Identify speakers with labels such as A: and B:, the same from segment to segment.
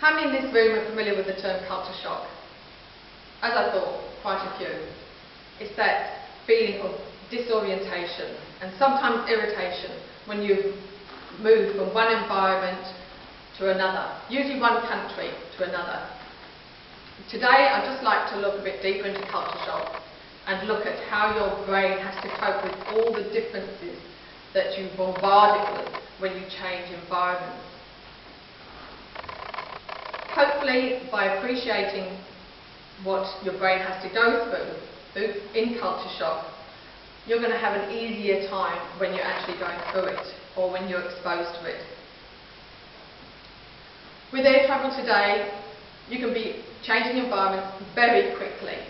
A: How many in this room are familiar with the term culture shock? As I thought, quite a few. It's that feeling of disorientation and sometimes irritation when you move from one environment to another, usually one country to another. Today I'd just like to look a bit deeper into culture shock and look at how your brain has to cope with all the differences that you bombard it with when you change environments. Hopefully, by appreciating what your brain has to go through in culture shock, you're going to have an easier time when you're actually going through it or when you're exposed to it. With air travel today, you can be changing environments very quickly.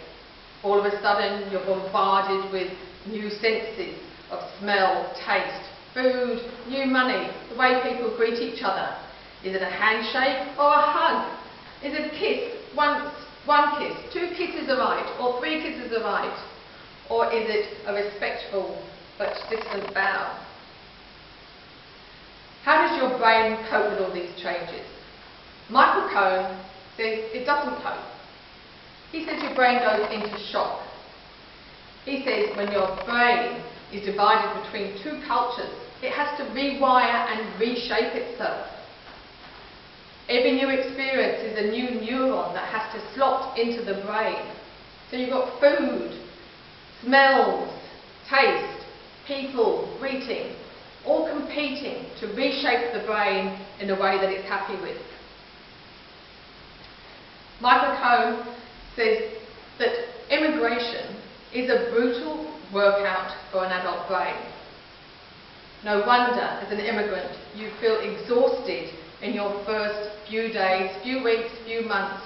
A: All of a sudden, you're bombarded with new senses of smell, taste, food, new money, the way people greet each other. Is it a handshake or a hug? Is it a kiss? One kiss, two kisses are right, or three kisses are right? Or is it a respectful but distant bow? How does your brain cope with all these changes? Michael Cohen says it doesn't cope. He says your brain goes into shock. He says when your brain is divided between two cultures, it has to rewire and reshape itself. Every new experience is a new neuron that has to slot into the brain. So you've got food, smells, taste, people, greeting, all competing to reshape the brain in a way that it's happy with. Michael Cohen says that immigration is a brutal workout for an adult brain. No wonder, as an immigrant, you feel exhausted in your first few days, few weeks, few months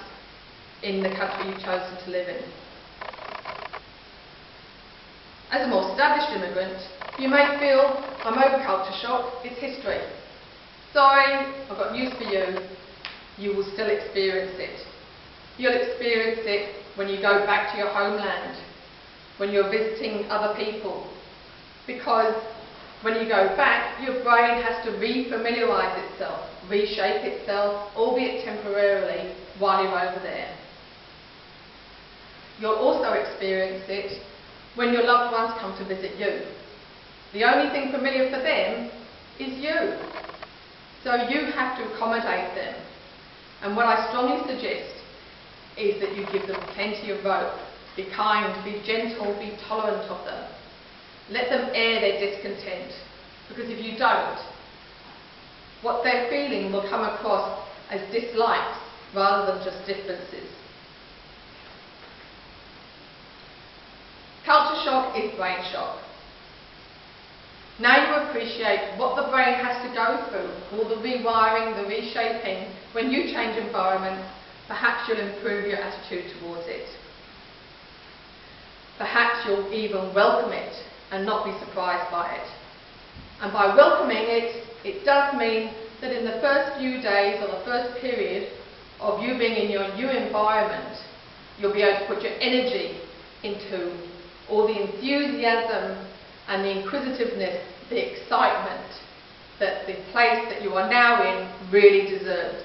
A: in the country you've chosen to live in. As a more established immigrant, you may feel, I'm over culture shock, it's history. Sorry, I've got news for you, you will still experience it. You'll experience it when you go back to your homeland, when you're visiting other people, because when you go back, your brain has to re-familiarise itself, reshape itself, albeit temporarily, while you're over there. You'll also experience it when your loved ones come to visit you. The only thing familiar for them is you. So you have to accommodate them. And what I strongly suggest is that you give them plenty of rope. Be kind, be gentle, be tolerant of them. Let them air their discontent, because if you don't, what they're feeling will come across as dislikes rather than just differences. Culture shock is brain shock. Now you appreciate what the brain has to go through, all the rewiring, the reshaping. When you change environment, perhaps you'll improve your attitude towards it. Perhaps you'll even welcome it and not be surprised by it. And by welcoming it, it does mean that in the first few days or the first period of you being in your new environment, you'll be able to put your energy into all the enthusiasm and the inquisitiveness, the excitement that the place that you are now in really deserves.